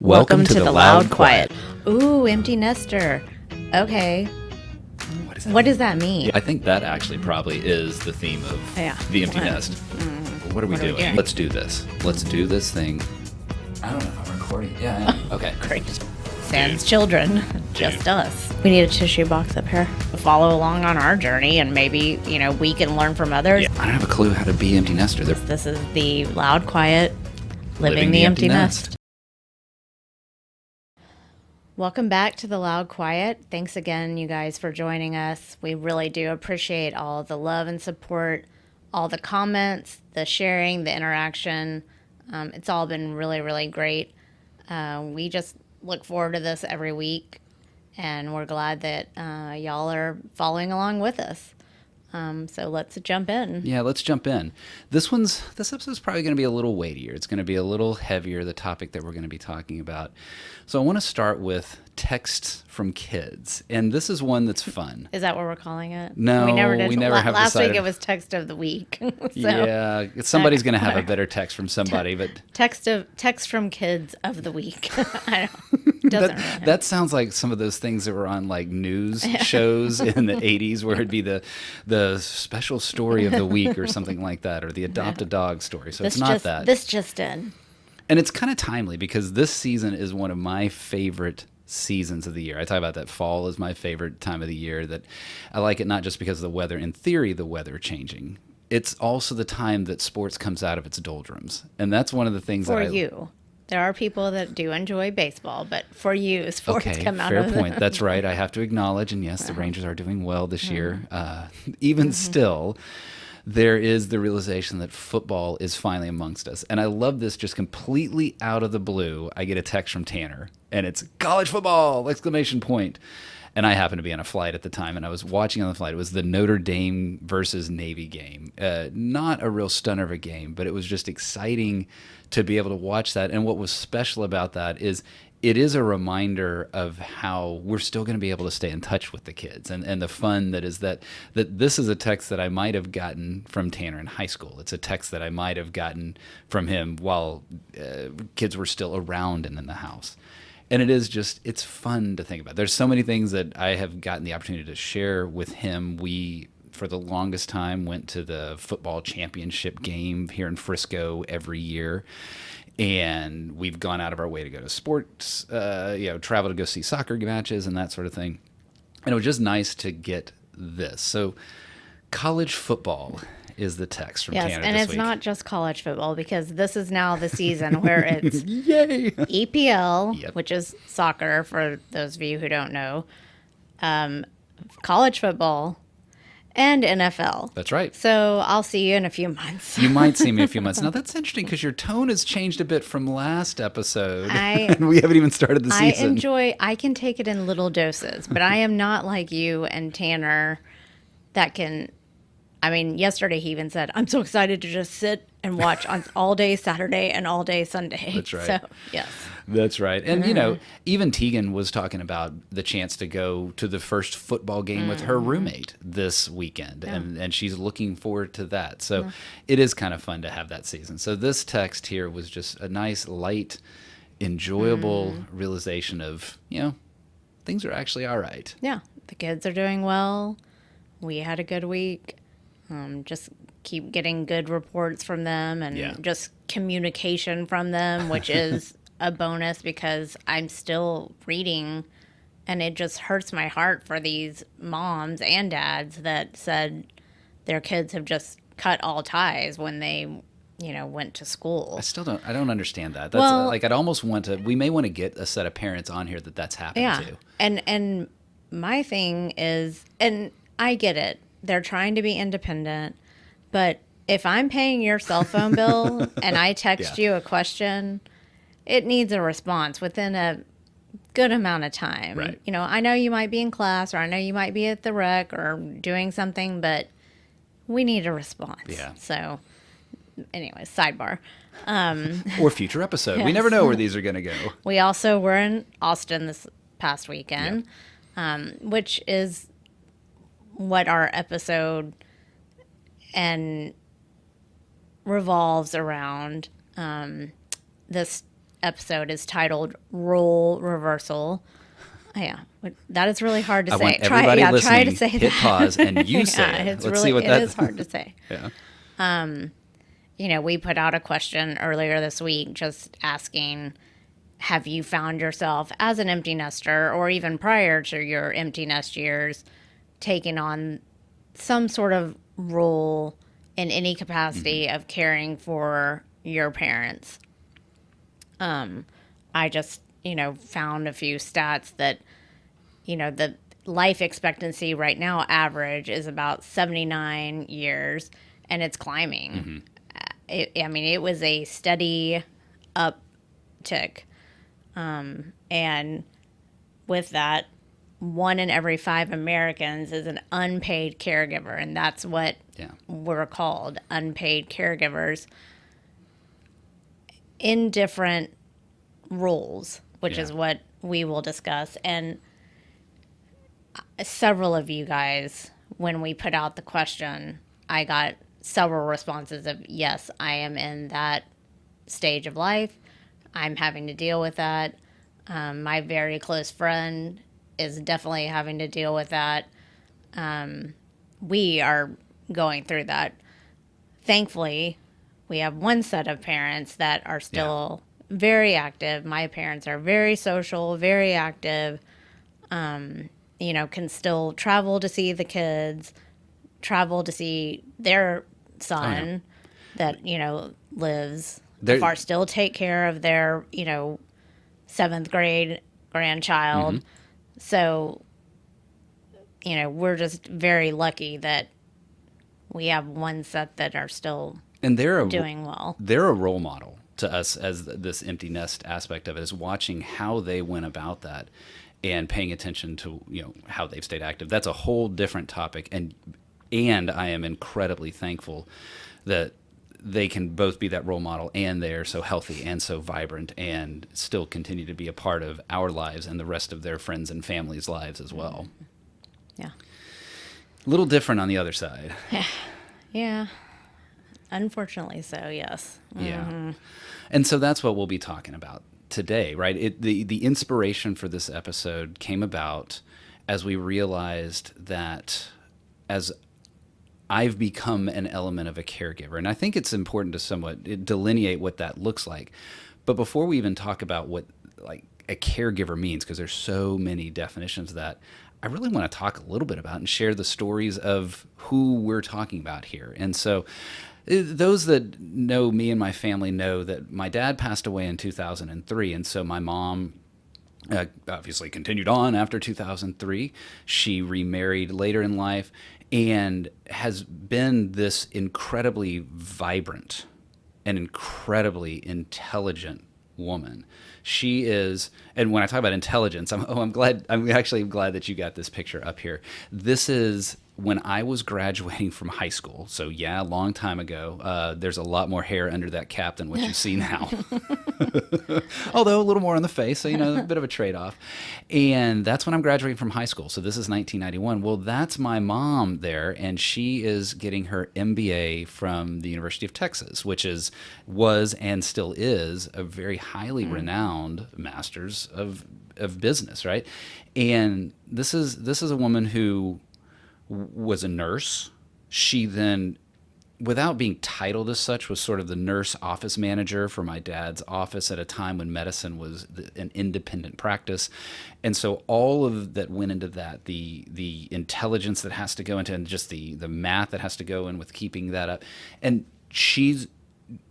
Welcome to the Loud Quiet. Ooh, empty nester. Okay. What does that mean? Yeah, I think that actually probably is the theme of the empty nest. What are we doing? Let's do this. Let's do this thing. I don't know if I'm recording. Yeah, I am. Okay. Great. Sans children. Just us. We need a tissue box up here. Follow along on our journey, and maybe, we can learn from others. Yeah. I don't have a clue how to be empty nester. This is the Loud Quiet, living the empty nest. Welcome back to the Loud Quiet. Thanks again, you guys, for joining us. We really do appreciate all the love and support, all the comments, the sharing, the interaction. It's all been really, really great. We just look forward to this every week, and we're glad that y'all are following along with us. So let's jump in. Yeah, let's jump in. This episode's probably going to be a little weightier. It's going to be a little heavier, the topic that we're going to be talking about. So I want to start with texts from kids. And this is one that's fun. Is that what we're calling it? No, we never have Last decided. week it was text of the week. Yeah, somebody's going to have a better text from somebody. But text from kids of the week. I don't. That sounds like some of those things that were on like news shows in the 80s where it'd be the special story of the week or something like that, or the adopt a dog story. So it's not that. This just in. And it's kind of timely because this season is one of my favorite seasons of the year. I talk about that fall is my favorite time of the year, that I like it not just because of the weather, in theory, the weather changing. It's also the time that sports comes out of its doldrums. And that's one of the things for you. There are people that do enjoy baseball, but for you, sports come out of fair point. That's right. I have to acknowledge, and yes, the Rangers are doing well this year. Even still, there is the realization that football is finally amongst us. And I love this just completely out of the blue. I get a text from Tanner, and it's college football, exclamation point. And I happened to be on a flight at the time, and I was watching on the flight. It was the Notre Dame versus Navy game. Not a real stunner of a game, but it was just exciting to be able to watch that. And what was special about that is it is a reminder of how we're still going to be able to stay in touch with the kids, and the fun that is that this is a text that I might have gotten from Tanner in high school. It's a text that I might have gotten from him while kids were still around and in the house. And it's fun to think about. There's so many things that I have gotten the opportunity to share with him. We, for the longest time, went to the football championship game here in Frisco every year. And we've gone out of our way to go to sports, travel to go see soccer matches and that sort of thing. And it was just nice to get this. So college football is the text from Tanner this week. And it's not just college football, because this is now the season where it's Yay! EPL, which is soccer for those of you who don't know, college football, and NFL. That's right. So I'll see you in a few months. You might see me in a few months. Now, that's interesting because your tone has changed a bit from last episode. And we haven't even started the season. I can take it in little doses, but I am not like you and Tanner that can... yesterday he even said, I'm so excited to just sit and watch on all day Saturday and all day Sunday. That's right. So, yes. That's right. And, even Tegan was talking about the chance to go to the first football game with her roommate this weekend. Yeah. And she's looking forward to that. So it is kind of fun to have that season. So this text here was just a nice, light, enjoyable realization of, things are actually all right. Yeah. The kids are doing well. We had a good week. Just keep getting good reports from them, and just communication from them, which is a bonus, because I'm still reading, and it just hurts my heart for these moms and dads that said their kids have just cut all ties when they, went to school. I don't understand that. That's I'd almost we may want to get a set of parents on here that's happened to. And my thing is, and I get it, they're trying to be independent, but if I'm paying your cell phone bill and I text you a question, it needs a response within a good amount of time. Right. I know you might be in class, or I know you might be at the rec or doing something, but we need a response. Yeah. So anyways, sidebar. Or future episode. Yes. We never know where these are going to go. We also were in Austin this past weekend, which is what our episode and revolves around. This episode is titled Role Reversal. Yeah, that is really hard to say. Want everybody listening, try to say hit pause and you say it. Let's see what that is hard to say. Yeah. We put out a question earlier this week just asking, have you found yourself as an empty nester or even prior to your empty nest years taking on some sort of role in any capacity of caring for your parents? I just, found a few stats that, the life expectancy right now average is about 79 years and it's climbing. It was a steady uptick. And with that, 1 in every 5 Americans is an unpaid caregiver. And that's what we're called, unpaid caregivers, in different roles, which is what we will discuss. And several of you guys, when we put out the question, I got several responses of, yes, I am in that stage of life. I'm having to deal with that. My very close friend is definitely having to deal with that. We are going through that. Thankfully, we have one set of parents that are still very active. My parents are very social, very active, can still travel to see the kids, travel to see their son that, lives far, still take care of their, 7th grade grandchild. So, we're just very lucky that we have one set that are still doing well. They're a role model to us as this empty nest aspect of it, is watching how they went about that and paying attention to, how they've stayed active. That's a whole different topic. And I am incredibly thankful that they can both be that role model and they're so healthy and so vibrant and still continue to be a part of our lives and the rest of their friends and families' lives as well. Yeah. A little different on the other side. Yeah. Unfortunately so, yes. Yeah. And so that's what we'll be talking about today, right? The inspiration for this episode came about as we realized that as I've become an element of a caregiver. And I think it's important to somewhat delineate what that looks like. But before we even talk about what like a caregiver means, because there's so many definitions of that, I really want to talk a little bit about and share the stories of who we're talking about here. And so those that know me and my family know that my dad passed away in 2003. And so my mom obviously continued on after 2003. She remarried later in life and has been this incredibly vibrant and incredibly intelligent woman. She is, and when I talk about intelligence, I'm actually glad that you got this picture up here. This is when I was graduating from high school. So yeah, a long time ago. There's a lot more hair under that cap than what you see now. Although a little more on the face, so a bit of a trade-off. And that's when I'm graduating from high school. So this is 1991. Well, that's my mom there, and she is getting her MBA from the University of Texas, which was and still is a very highly renowned master's of business, right? And this is a woman who was a nurse. She then, without being titled as such, was sort of the nurse office manager for my dad's office at a time when medicine was an independent practice. And so all of that went into that, the intelligence that has to go into, and just the math that has to go in with keeping that up. And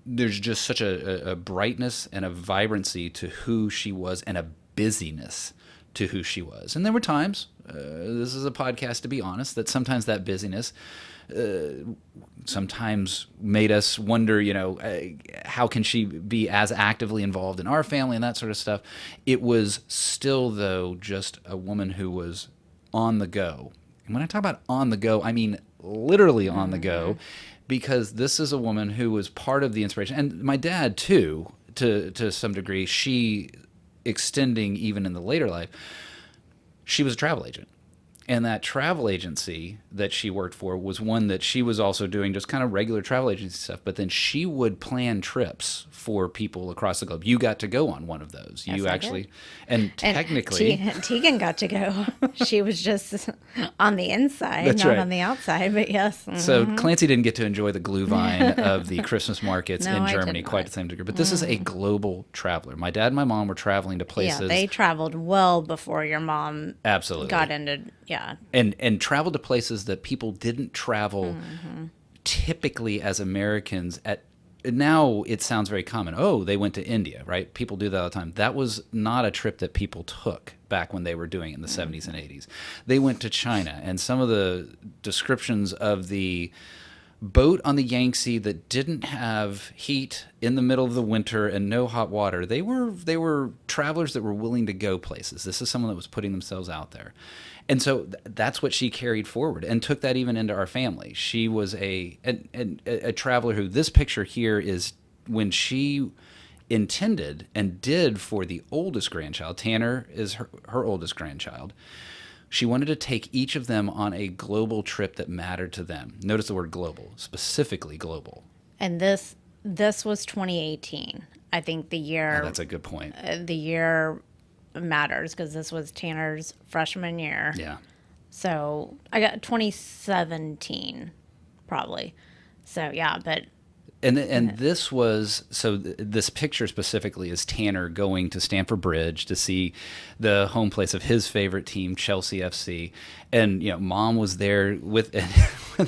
there's just such a brightness and a vibrancy to who she was, and a busyness to who she was. And there were times, this is a podcast to be honest, that sometimes that busyness sometimes made us wonder, how can she be as actively involved in our family and that sort of stuff. It was still, though, just a woman who was on the go. And when I talk about on the go, I mean literally on the go, because this is a woman who was part of the inspiration. And my dad, too, to some degree, she extending even in the later life, she was a travel agent. And that travel agency that she worked for was one that she was also doing just kind of regular travel agency stuff, but then she would plan trips for people across the globe. You got to go on one of those. Yes, You I actually, did. and technically, Tegan got to go. She was just on the inside, That's not right. on the outside, but yes. so Clancy didn't get to enjoy the glühwein of the Christmas markets No, in I did Germany quite not. to the same degree. But this is a global traveler. My dad and my mom were traveling to places. Yeah, they traveled well before your mom Absolutely. got into, yeah. And traveled to places that people didn't travel Mm-hmm. typically as Americans at. Now it sounds very common. Oh, they went to India, right? People do that all the time. That was not a trip that people took back when they were doing it in the 70s and 80s. They went to China, and some of the descriptions of the boat on the Yangtze that didn't have heat in the middle of the winter and no hot water, they were travelers that were willing to go places. This is someone that was putting themselves out there. And so that's what she carried forward and took that even into our family. She was a traveler who, this picture here is when she intended and did for the oldest grandchild. Tanner is her oldest grandchild. She wanted to take each of them on a global trip that mattered to them. Notice the word global, specifically global. And this was 2018. I think the year. Oh, that's a good point. The year matters because this was Tanner's freshman year. Yeah. So I got 2017, probably. So yeah, but And this was, so this picture specifically is Tanner going to Stamford Bridge to see the home place of his favorite team, Chelsea FC. And, Mom was there with,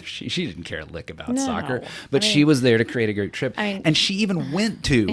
she didn't care a lick about No. soccer, but I mean- she was there to create a great trip. I mean- And she even went to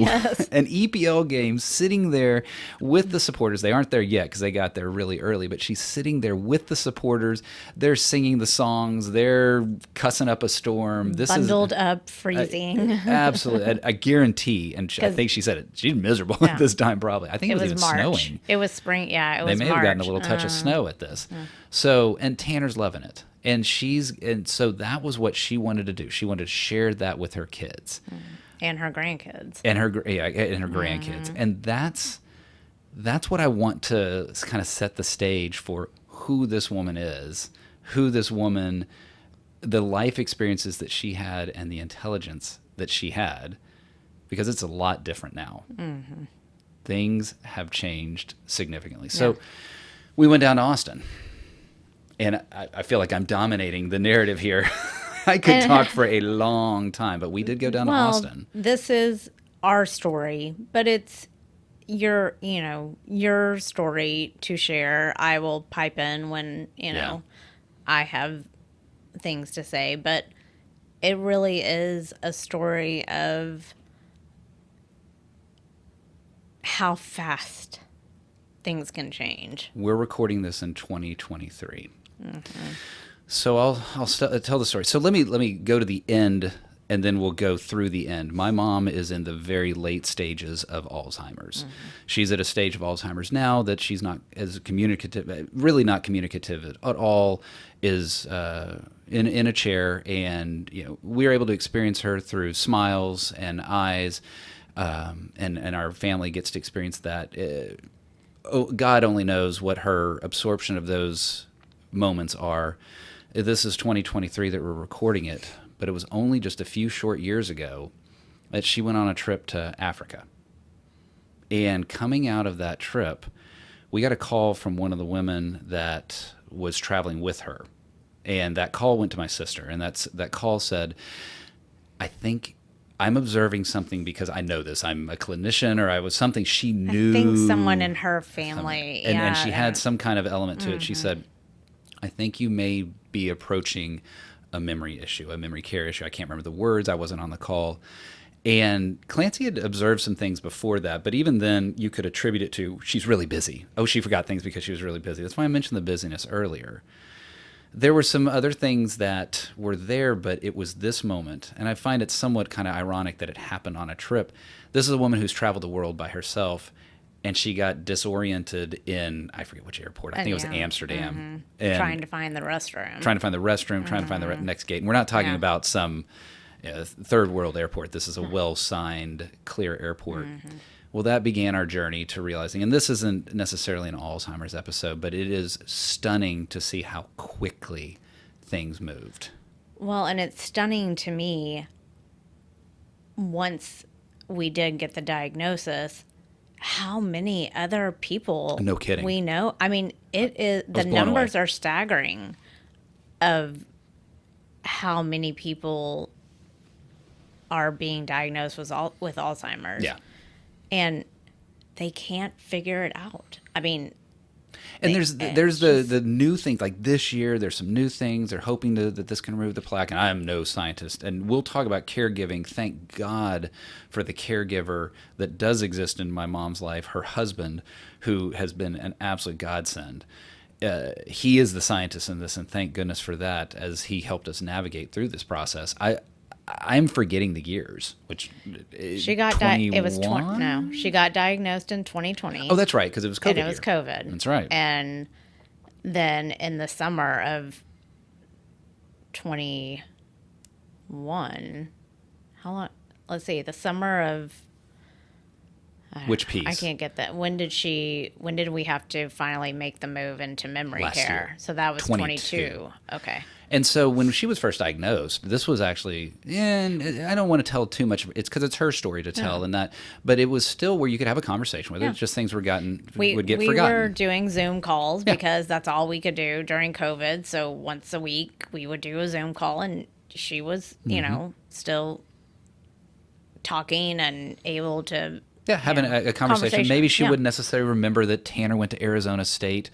an EPL game, sitting there with the supporters. They aren't there yet because they got there really early, but she's sitting there with the supporters. They're singing the songs. They're cussing up a storm. This bundled up, freezing. Absolutely. I guarantee, and I think she said it, she's miserable at this time probably. I think it was even March. snowing. It was spring. Yeah, it They was may March. have gotten a little touch of snow at this. So, and Tanner's loving it. And so that was what she wanted to do. She wanted to share that with her kids. And her grandkids. And her grandkids. And that's what I want to kind of set the stage for who this woman is, the life experiences that she had and the intelligence that she had, because it's a lot different now. Mm-hmm. Things have changed significantly. So we went down to Austin, and I feel like I'm dominating the narrative here. I could talk for a long time, but we did go down to Austin. This is our story, but it's your story to share. I will pipe in when, I have things to say, but it really is a story of how fast things can change. We're recording this in 2023. Mm-hmm. So I'll tell the story. So let me go to the end, and then we'll go through the end. My mom is in the very late stages of Alzheimer's. Mm-hmm. She's at a stage of Alzheimer's now that she's not as communicative, really not communicative at all, is in a chair, and we were able to experience her through smiles and eyes, and our family gets to experience that. God only knows what her absorption of those moments are. This is 2023 that we're recording it, but it was only just a few short years ago that she went on a trip to Africa. And coming out of that trip, we got a call from one of the women that was traveling with her. And that call went to my sister, and that call said, I think I'm observing something because I know this. I'm a clinician, or I was something she knew. I think someone in her family. And she had some kind of element to it. She said, I think you may be approaching a memory issue, a memory care issue. I can't remember the words. I wasn't on the call. And Clancy had observed some things before that, but even then you could attribute it to she's really busy. Oh, she forgot things because she was really busy. That's why I mentioned the busyness earlier. There were some other things that were there, but it was this moment. And I find it somewhat kind of ironic that it happened on a trip. This is a woman who's traveled the world by herself, and she got disoriented in, I forget which airport. I think it was Amsterdam. Mm-hmm. And Trying to find the restroom. trying to find the next gate. And we're not talking about some third world airport. This is a well-signed, clear airport. Well, that began our journey to realizing, and this isn't necessarily an Alzheimer's episode, but it is stunning to see how quickly things moved. Well, and it's stunning to me once we did get the diagnosis, how many other people No kidding. we know. I mean, it is, the numbers are staggering of how many people are being diagnosed with Alzheimer's. Yeah. And they can't figure it out. I mean, and there's the new things, like this year there's some new things. They're hoping that this can remove the plaque, and I am no scientist, and we'll talk about caregiving. Thank God for the caregiver that does exist in my mom's life, her husband, who has been an absolute godsend. He is the scientist in this, and thank goodness for that, as he helped us navigate through this process. I'm forgetting the years, which she got she got diagnosed in 2020. Oh, that's right, because it was COVID. And it was COVID. That's right. And then in the summer of 21, how long? Let's see, the summer of. Which piece? I can't get that. When did we have to finally make the move into memory Last care? year. So that was 22. Okay. And so when she was first diagnosed, this was actually, and I don't want to tell too much. It's because it's her story to tell, and that, but it was still where you could have a conversation with her. It's just things would get forgotten. We were doing Zoom calls because that's all we could do during COVID. So once a week we would do a Zoom call, and she was, still talking and able to. Yeah, having a conversation. Maybe she wouldn't necessarily remember that Tanner went to Arizona State.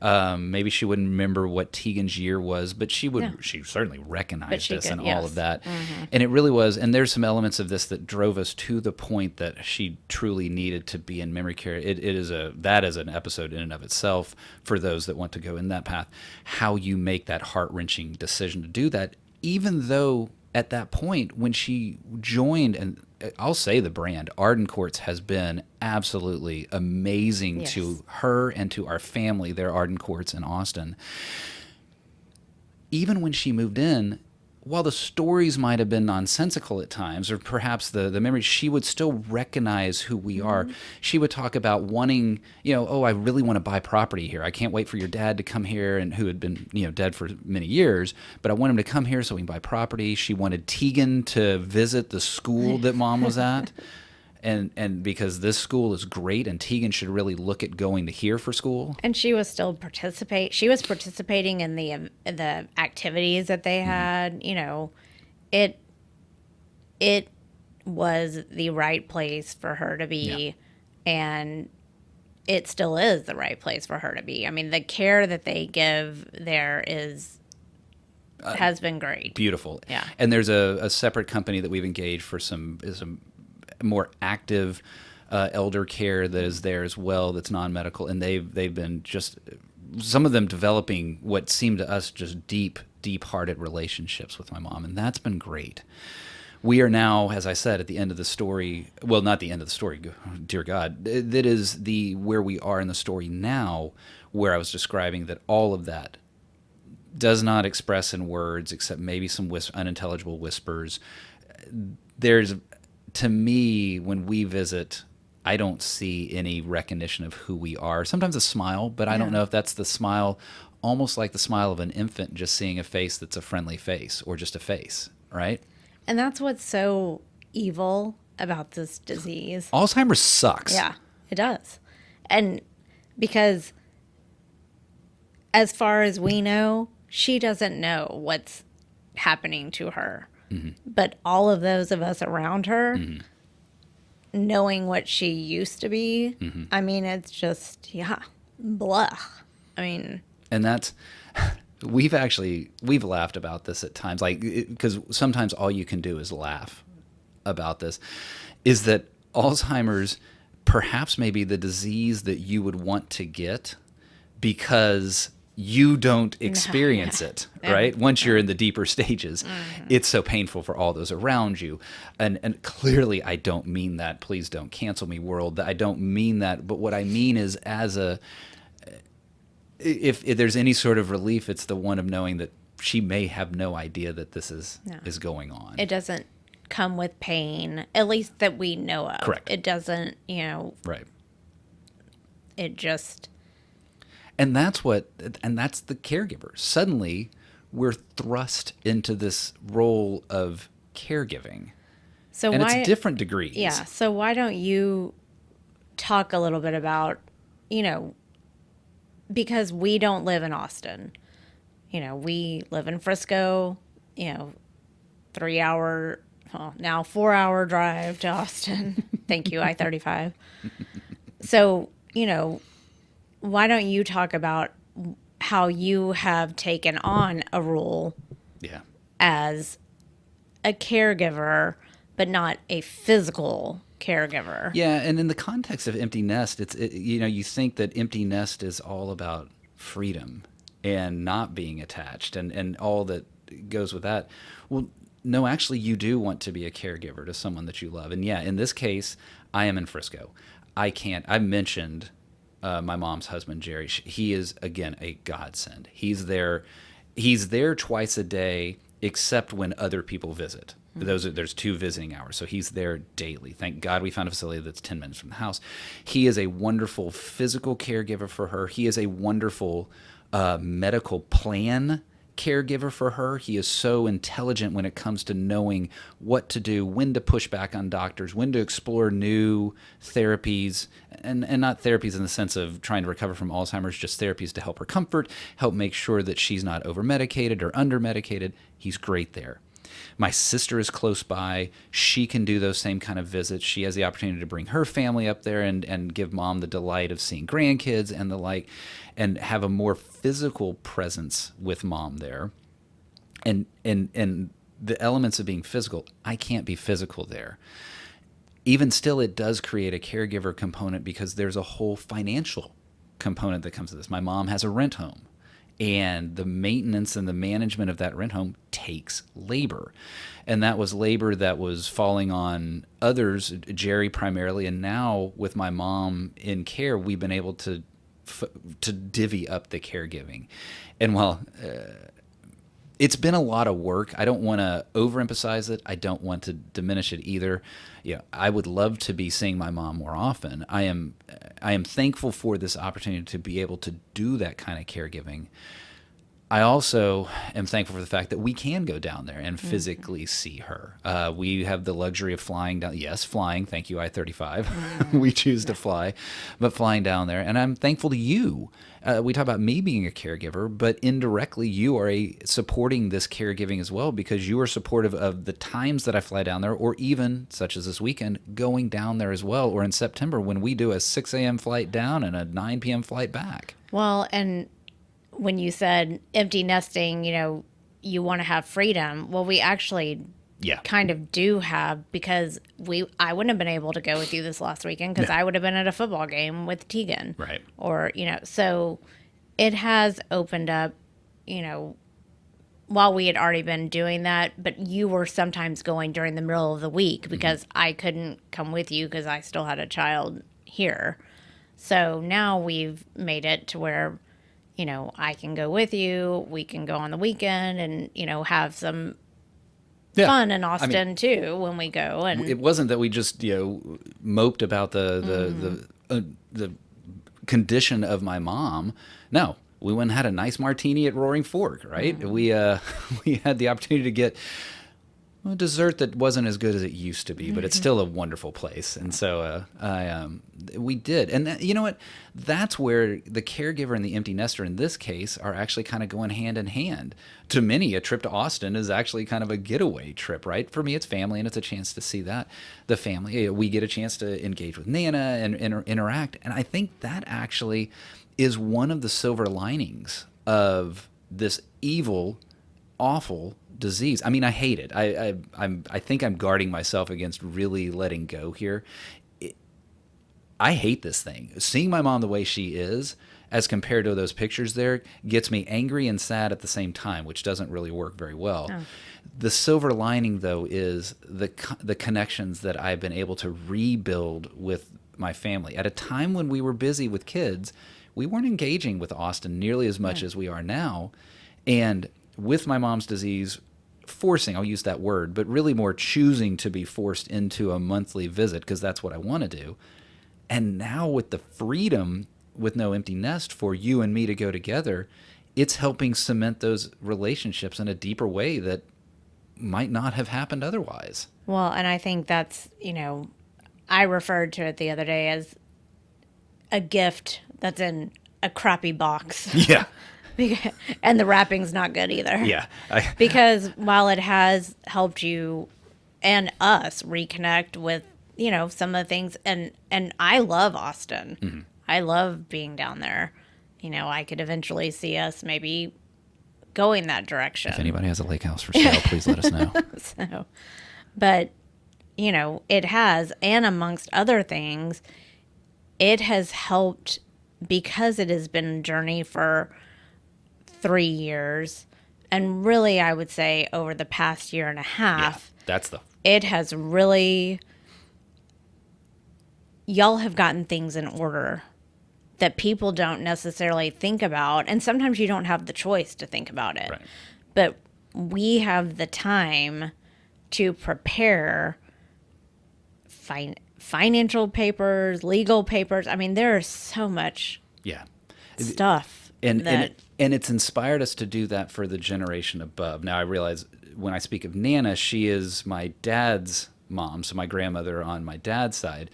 No. Maybe she wouldn't remember what Tegan's year was, but she would. Yeah. She certainly recognized us and all of that. Mm-hmm. And it really was. And there's some elements of this that drove us to the point that she truly needed to be in memory care. That is an episode in and of itself for those that want to go in that path. How you make that heart-wrenching decision to do that, even though at that point when she joined, and I'll say the brand Ardencourts has been absolutely amazing to her and to our family. They're Ardencourts in Austin. Even when she moved in, while the stories might have been nonsensical at times, or perhaps the memories, she would still recognize who we are. She would talk about wanting, I really want to buy property here. I can't wait for your dad to come here, and who had been, dead for many years, but I want him to come here so we can buy property. She wanted Tegan to visit the school that Mom was at. And because this school is great, and Tegan should really look at going to here for school. And she was still She was participating in the activities that they had. It was the right place for her to be, and it still is the right place for her to be. I mean, the care that they give there has been great, beautiful. Yeah, and there's a separate company that we've engaged for some more active elder care that is there as well, that's non-medical, and they've been just, some of them developing what seemed to us just deep-hearted relationships with my mom, and that's been great. We are now, as I said, at the end of the story. Well, not the end of the story, dear God. That is where we are in the story now, where I was describing that all of that does not express in words, except maybe some unintelligible whispers. To me, when we visit, I don't see any recognition of who we are. Sometimes a smile, but I don't know if that's the smile, almost like the smile of an infant, just seeing a face that's a friendly face, or just a face, right? And that's what's so evil about this disease. Alzheimer's sucks. Yeah, it does. And because as far as we know, she doesn't know what's happening to her. Mm-hmm. But all of those of us around her, knowing what she used to be, I mean, it's just, blah. I mean. And that's, we've laughed about this at times, like, because sometimes all you can do is laugh about this, is that Alzheimer's perhaps may be the disease that you would want to get because you don't experience it, right? Once you're in the deeper stages, it's so painful for all those around you. And clearly I don't mean that. Please don't cancel me, world. I don't mean that. But what I mean is, if there's any sort of relief, it's the one of knowing that she may have no idea that this is going on. It doesn't come with pain, at least that we know of. Correct. It doesn't, Right. it just... And that's the caregiver. Suddenly, we're thrust into this role of caregiving. So and why, it's different degrees. Yeah. So why don't you talk a little bit about, because we don't live in Austin. We live in Frisco, 3-hour, now 4-hour drive to Austin. Thank you, I-35. So, why don't you talk about how you have taken on a role as a caregiver, but not a physical caregiver? Yeah, and in the context of empty nest, you think that empty nest is all about freedom and not being attached and all that goes with that. Well, no, actually, you do want to be a caregiver to someone that you love. And yeah, in this case, I am in Frisco. I mentioned my mom's husband, Jerry. He is, again, a godsend. He's there twice a day, except when other people visit. There's 2 visiting hours, so he's there daily. Thank God we found a facility that's 10 minutes from the house. He is a wonderful physical caregiver for her. He is a wonderful medical plan caregiver for her. He is so intelligent when it comes to knowing what to do, when to push back on doctors, when to explore new therapies, and not therapies in the sense of trying to recover from Alzheimer's, just therapies to help her comfort, help make sure that she's not over-medicated or under-medicated. He's great there. My sister is close by. She can do those same kind of visits. She has the opportunity to bring her family up there and give mom the delight of seeing grandkids and the like, and have a more physical presence with mom there. And the elements of being physical, I can't be physical there. Even still, it does create a caregiver component because there's a whole financial component that comes to this. My mom has a rent home. And the maintenance and the management of that rent home takes labor. And that was labor that was falling on others, Jerry primarily. And now with my mom in care, we've been able to divvy up the caregiving. And while it's been a lot of work, I don't want to overemphasize it. I don't want to diminish it either. I would love to be seeing my mom more often. I am thankful for this opportunity to be able to do that kind of caregiving. I also am thankful for the fact that we can go down there and physically see her. We have the luxury of flying down. Yes, flying. Thank you, I-35. We choose to fly, but flying down there. And I'm thankful to you. We talk about me being a caregiver, but indirectly you are supporting this caregiving as well, because you are supportive of the times that I fly down there, or even, such as this weekend, going down there as well, or in September when we do a 6 a.m. flight down and a 9 p.m. flight back. Well, and when you said empty nesting, you want to have freedom. Well, we actually kind of do have, because I wouldn't have been able to go with you this last weekend because I would have been at a football game with Tegan. Right. Or, so it has opened up, while we had already been doing that, but you were sometimes going during the middle of the week because I couldn't come with you because I still had a child here. So now we've made it to where, I can go with you. We can go on the weekend and, have some fun in Austin too when we go. And it wasn't that we just, moped about the condition of my mom. No, we went and had a nice martini at Roaring Fork, right? We had the opportunity to get a dessert that wasn't as good as it used to be, but it's still a wonderful place. And so we did. And you know what? That's where the caregiver and the empty nester in this case are actually kind of going hand in hand. To many, a trip to Austin is actually kind of a getaway trip, right? For me, it's family, and it's a chance to see the family. We get a chance to engage with Nana and interact. And I think that actually is one of the silver linings of this evil, awful disease. I mean, I hate it. I think I'm guarding myself against really letting go here. I hate this thing. Seeing my mom the way she is, as compared to those pictures there, gets me angry and sad at the same time, which doesn't really work very well. Oh. The silver lining, though, is the connections that I've been able to rebuild with my family. At a time when we were busy with kids, we weren't engaging with Austin nearly as much as we are now. And with my mom's disease, forcing, I'll use that word, but really more choosing to be forced into a monthly visit because that's what I want to do. And now with the freedom, with no empty nest for you and me to go together, it's helping cement those relationships in a deeper way that might not have happened otherwise. Well, and I think that's, I referred to it the other day as a gift that's in a crappy box. Yeah. And the wrapping's not good either. Yeah. Because while it has helped you and us reconnect with, some of the things, and I love Austin. Mm-hmm. I love being down there. I could eventually see us maybe going that direction. If anybody has a lake house for sale, please let us know. But, it has, and amongst other things, it has helped because it has been a journey for 3 years. And really, I would say over the past year and a half, it has really, y'all have gotten things in order that people don't necessarily think about. And sometimes you don't have the choice to think about it. Right. But we have the time to prepare financial papers, legal papers. I mean, there is so much stuff. And it's inspired us to do that for the generation above. Now, I realize when I speak of Nana, she is my dad's mom, so my grandmother on my dad's side.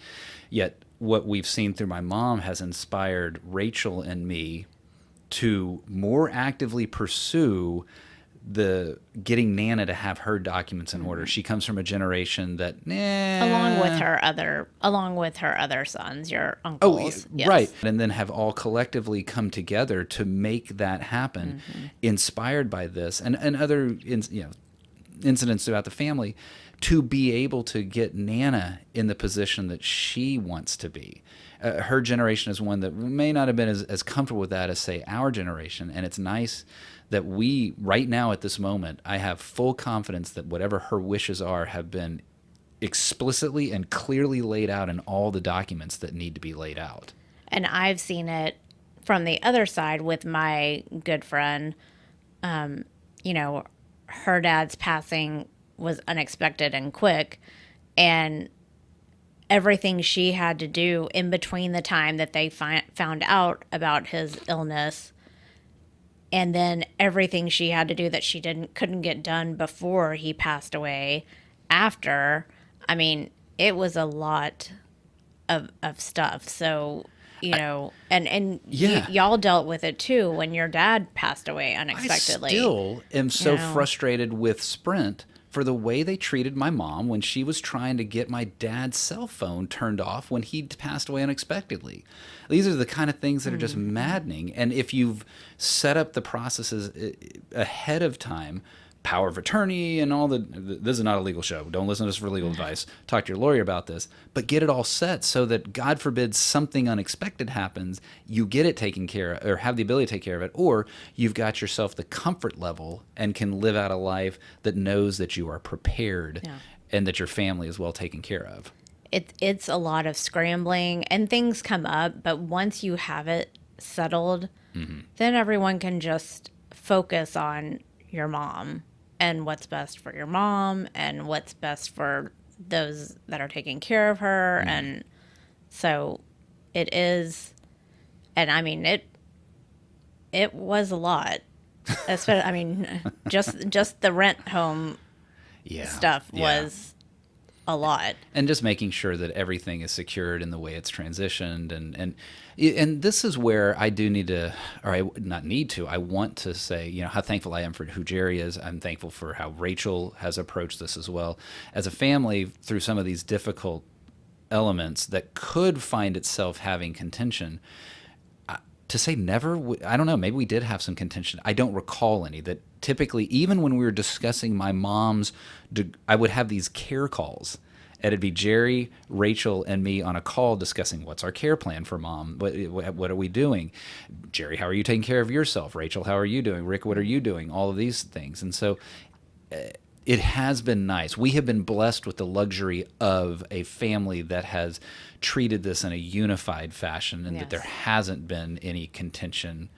Yet what we've seen through my mom has inspired Rachel and me to more actively pursue the getting Nana to have her documents in order. She comes from a generation that along with her other sons, your uncles. Yes. Right. And then have all collectively come together to make that happen, inspired by this and other incidents throughout the family, to be able to get Nana in the position that she wants to be. Her generation is one that may not have been as comfortable with that as, say, our generation. And it's nice that we, right now at this moment, I have full confidence that whatever her wishes are have been explicitly and clearly laid out in all the documents that need to be laid out. And I've seen it from the other side with my good friend. Her dad's passing was unexpected and quick, and everything she had to do in between the time that they found out about his illness and then everything she had to do that she couldn't get done before he passed away after. I mean, it was a lot of stuff. So, y'all dealt with it too when your dad passed away unexpectedly. I still am so frustrated with Sprint for the way they treated my mom when she was trying to get my dad's cell phone turned off when he passed away unexpectedly. These are the kind of things that are just maddening. And if you've set up the processes ahead of time, power of attorney and all this is not a legal show. Don't listen to us for legal advice. Talk to your lawyer about this. But get it all set so that, God forbid, something unexpected happens, you get it taken care of or have the ability to take care of it, or you've got yourself the comfort level and can live out a life that knows that you are prepared and that your family is well taken care of. It's a lot of scrambling and things come up, but once you have it settled, then everyone can just focus on your mom and what's best for your mom and what's best for those that are taking care of her. And so it is, and I mean, it was a lot. Especially, I mean, just the rent home stuff was a lot. And just making sure that everything is secured in the way it's transitioned. And this is where I do need to, or I not need to, I want to say, how thankful I am for who Jerry is. I'm thankful for how Rachel has approached this as well. As a family, through some of these difficult elements that could find itself having contention, to say never, I don't know, maybe we did have some contention. I don't recall any. That typically, even when we were discussing my mom's, I would have these care calls. And it'd be Jerry, Rachel, and me on a call discussing what's our care plan for mom. What are we doing? Jerry, how are you taking care of yourself? Rachel, how are you doing? Rick, what are you doing? All of these things. And so it has been nice. We have been blessed with the luxury of a family that has treated this in a unified fashion and that there hasn't been any contention,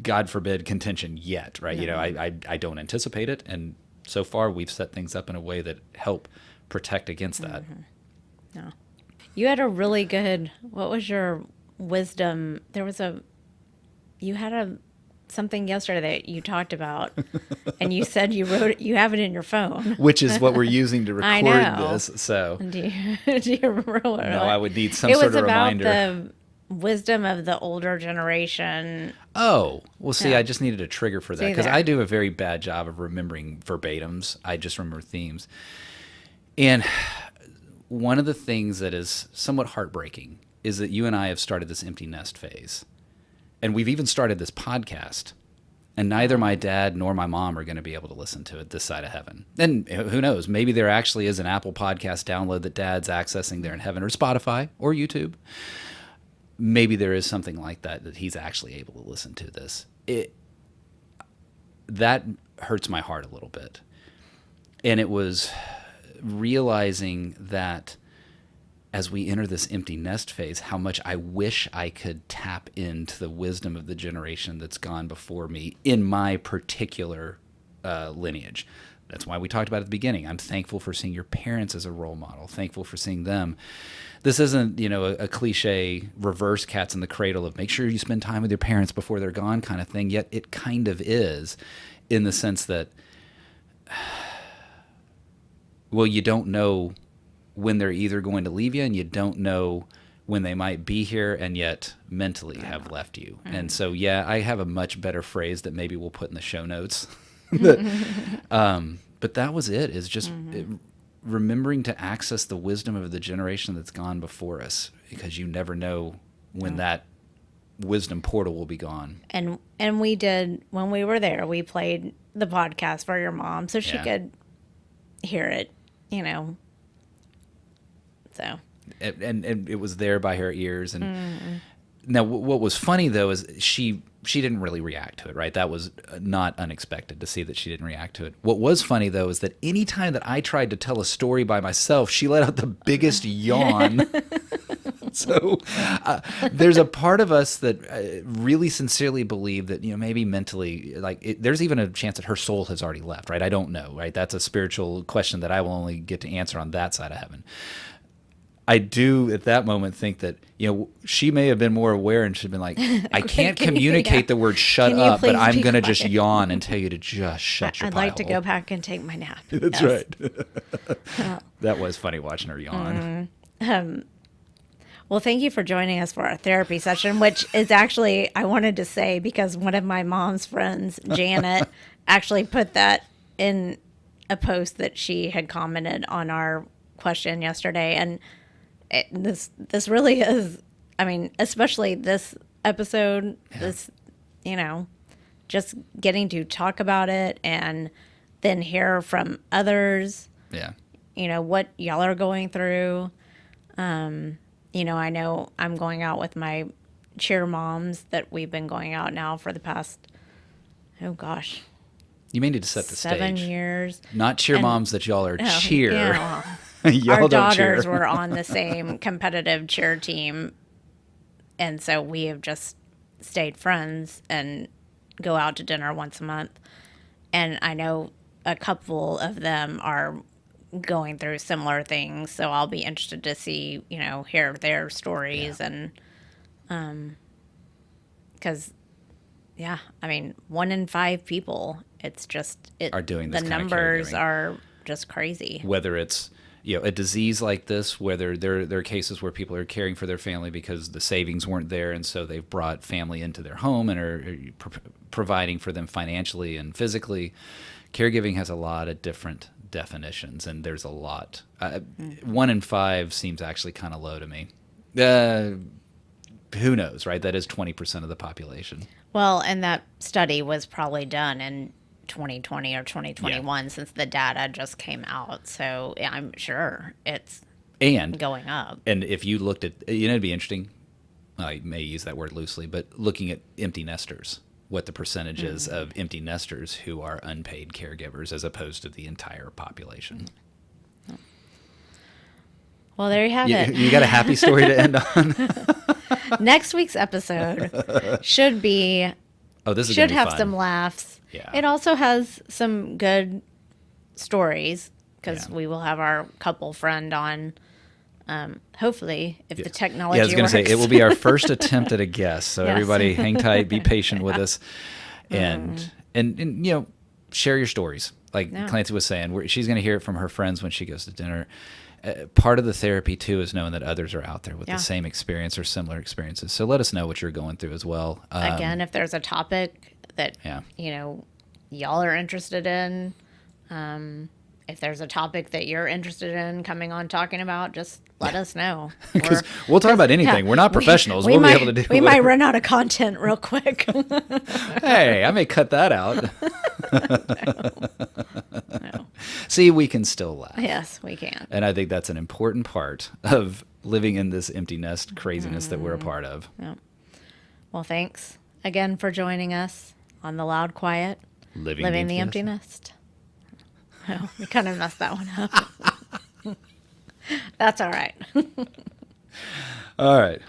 God forbid contention yet, right? No. I don't anticipate it, and so far we've set things up in a way that help protect against that. No. You had a really good, what was your wisdom? You had something yesterday that you talked about, and you said you wrote it, you have it in your phone. Which is what we're using to I record know. this. So Do you remember what it was? no, I would need some sort of reminder. It was about the wisdom of the older generation. Oh, well, see, I just needed a trigger for that because there. I do a very bad job of remembering verbatims. I just remember themes. And one of the things that is somewhat heartbreaking is that you and I have started this empty nest phase. And we've even started this podcast. And neither my dad nor my mom are going to be able to listen to it this side of heaven. And who knows? Maybe there actually is an Apple Podcast download that Dad's accessing there in heaven, or Spotify or YouTube. Maybe there is something like that he's actually able to listen to this. That hurts my heart a little bit. And it was realizing that as we enter this empty nest phase, how much I wish I could tap into the wisdom of the generation that's gone before me in my particular lineage. That's why we talked about at the beginning. I'm thankful for seeing your parents as a role model, thankful for seeing them. This isn't, a cliche reverse cats in the cradle of make sure you spend time with your parents before they're gone kind of thing, yet it kind of is, in the sense that, well, you don't know when they're either going to leave you, and you don't know when they might be here and yet mentally have left you. Mm-hmm. And so, I have a much better phrase that maybe we'll put in the show notes. But that was it, is just remembering to access the wisdom of the generation that's gone before us, because you never know when that wisdom portal will be gone. And we did, when we were there, we played the podcast for your mom so she could hear it, So, and it was there by her ears. And now, what was funny though is she didn't really react to it. Right, that was not unexpected to see that she didn't react to it. What was funny though is that any time that I tried to tell a story by myself, she let out the biggest yawn. So there's a part of us that really sincerely believe that maybe mentally, there's even a chance that her soul has already left. Right, I don't know. Right, that's a spiritual question that I will only get to answer on that side of heaven. I do at that moment think that, she may have been more aware and she'd been like, I can't communicate the word shut up, but I'm going to just yawn and tell you to just shut your I'd pie like to hole. go back and take my nap. That's right. That was funny watching her yawn. Well, thank you for joining us for our therapy session, which is actually, I wanted to say, because one of my mom's friends, Janet, actually put that in a post that she had commented on our question yesterday. And this really is, especially this episode, this, just getting to talk about it and then hear from others, what y'all are going through. I know I'm going out with my cheer moms that we've been going out now for the past, you may need to set the 7 stage. years. Not cheer moms that y'all are cheer. Our daughters were on the same competitive cheer team, and so we have just stayed friends and go out to dinner once a month. And I know a couple of them are going through similar things, so I'll be interested to see, hear their stories. And because 1 in 5 people, it's just are doing this. The numbers are just crazy. Whether it's a disease like this, whether there are cases where people are caring for their family because the savings weren't there, and so they've brought family into their home and are providing for them financially and physically. Caregiving has a lot of different definitions, and there's a lot. 1 in 5 seems actually kind of low to me. Who knows, right? That is 20% of the population. Well, and that study was probably done in 2020 or 2021 since the data just came out. So I'm sure it's going up. And if you looked at, it'd be interesting. I may use that word loosely, but looking at empty nesters, what the percentage is of empty nesters who are unpaid caregivers as opposed to the entire population. Well, there you have it. You got a happy story to end on? Next week's episode should be... Oh, this is should gonna be have fun. some laughs. Yeah. It also has some good stories, because Yeah. we will have our couple friend on. Hopefully, if the technology Yeah, I was going to say, works. it will be our first attempt at a guest. So Yes. everybody hang tight, be patient with us. And, and, share your stories. Like Clancy was saying, she's going to hear it from her friends when she goes to dinner. Part of the therapy, too, is knowing that others are out there with the same experience or similar experiences. So let us know what you're going through as well. Again, if there's a topic that, y'all are interested in, if there's a topic that you're interested in coming on talking about, just let us know. Because we'll talk about anything. We're not professionals. We'll be able to do We whatever. might run out of content real quick. Hey, I may cut that out. No. See, we can still laugh. Yes, we can. And I think that's an important part of living in this empty nest craziness that we're a part of. Yeah. Well, thanks again for joining us on The Loud Quiet, Living the Empty Nest. Oh, we kind of messed that one up. That's all right. All right.